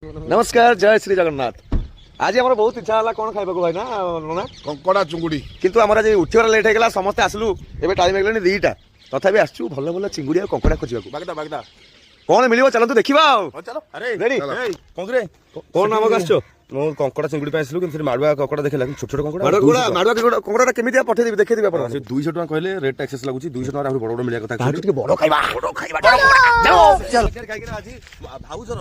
नमस्कार जय श्री जगन्नाथ। आज आम बहुत इच्छा है कौन खाइबा भाई ना ना कंकड़ा चुंगुड़ी किंतु आमर आज उठिबार लेट होगा समस्ते आसलु एबे टाइम हेगलानी 2टा तथापि आसचु भल भल चिंगुड़ी और कंकड़ा खोजिबा बागदा बागदा कौन मिलिबो चलंतु देखिबा चलो अरे रेडी कंकड़े कौन नाम आसचो मो कंकड़ा चिंगुड़ी पे आसलु कि माडुआ कंकड़ा देखला छोट छोट कंकड़ा माडुआ कंकड़ा केमितिया पठे देबी देखै देबी आपण से 200 टका कहले रेट एक्सेस लागुची 200 टका बड़ बड़ मिलिया कथा ताटु बड़ खाइबा जाओ चल खाइके आज भाउजर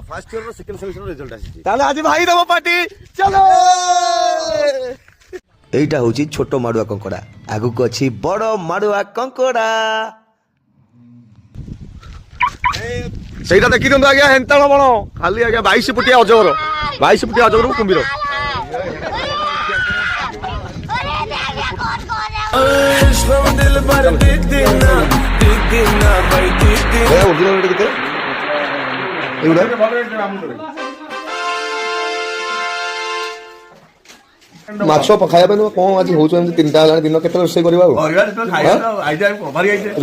फर्स्ट ईयर रो सेकंड सेमेस्टर रो रिजल्ट आसी ताले आज भाई देबो पार्टी चलो एइटा होची छोटो माडुआ कंकड़ा आगु को अछि बड़ माडुआ कंकड़ा ସେଇଟା ଦେଖି ଦିଅନ୍ତୁ ଆଜ୍ଞା ହେନ୍ତାଳ ବଣ ଖାଲି ଆଜ୍ଞା 22 ଫୁଟିଆ ଅଜଗର 22 ଫୁଟିଆ ଅଜଗର କୁମ୍ଭୀର ମାଛ ଖାଇବା ପାଇଁ କଣ ଆଜି ହଉଛୁ ଏମିତି 3ଟା ହେଲାଣି ଦିନ କେତେ ରୋଷେଇ କରିବା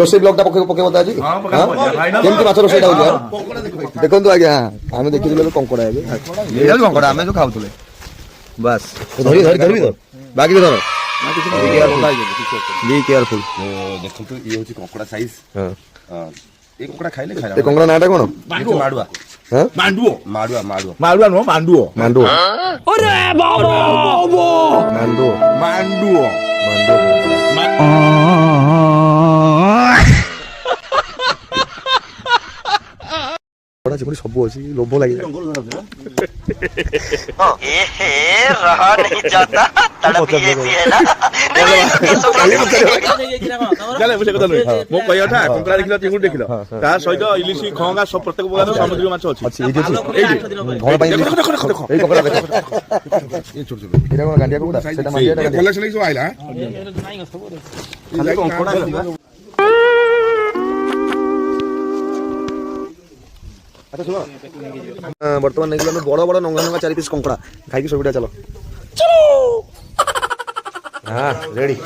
ରୋଷେଇ ବ୍ଲଗଟା ପକେଇବ ତ ଆଜି କେମିତି ମାଛ ରୋଷେଇଟା ହଉଛି ଦେଖନ୍ତୁ ଆଜ୍ଞା ଆମେ ଦେଖିଥିଲେ କଙ୍କଡା ଏବେ କଙ୍କଡା ଆମେ ଯୋଉ ଖାଉଥିଲେ ବାସ୍ ଧରିବି ତ ବାକି ଧର ବି କେୟାରଫୁଲ ଦେଖନ୍ତୁ ଇଏ ହଉଛି କଙ୍କଡ଼ା ସାଇଜ ଏ କଙ୍କଡ଼ା ଖାଇଲେ ଖାଇଲା ଏ କଙ୍କଡା ନାଁଟା କଣ ମାଡୁଆ ମାଣ୍ଡୁଅ ମାଡୁଆ ମାଡୁଆ ମାଡୁଆ ନୁହଁ ମାଣ୍ଡୁଅ ମାଣ୍ଡୁଅ ମାଣ୍ଡୁଅ ସବୁ ଅଛି ଲୋଭ ଲାଗିଲା ମୋ କହିବା କଥା କଙ୍କଡ଼ା ଦେଖିଲ ଚିଙ୍ଗୁଡ଼ି ଦେଖିଲ ତା ସହିତ ଇଲିଶି ଖଙ୍ଗା ସବୁ ପ୍ରତ୍ୟେକ ପ୍ରକାର ସାମୁଦ୍ରିକ ମାଛ ଅଛି बर्तमान नहीं बड़ बड़ नंगा नंगा 4 पीस कंकड़ा खाई सब चलो हाँ रेडी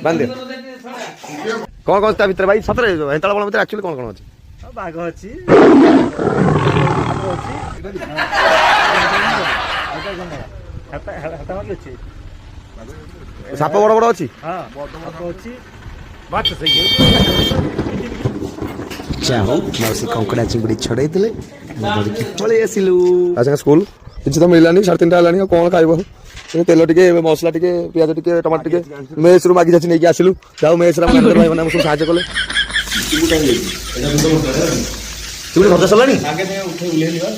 बांध कौन कौन ता भीतर भाई सतरे हेताल बल भीतर एक्चुअली कौन कौन अछि बाघ अछि साप बड़ बड़ अछि हां साप अछि बात सही चाहो मौसी कंकड़ा चिंगुड़ी छड़े दिले धरिकी पळे आसिलु आसा स्कूल किछ तो मिलानी 3:30 हलानी कोन खाइबो तेल टिके मसला टिके प्याज टिके टमाटर टिके मेस रु मागी जाछि नै कि आसिलु जाओ मेस रा मानदर भाई माने हम साहाय्य कले चिंगुड़ी भजा सलानी आगे ने उठे उले लिबा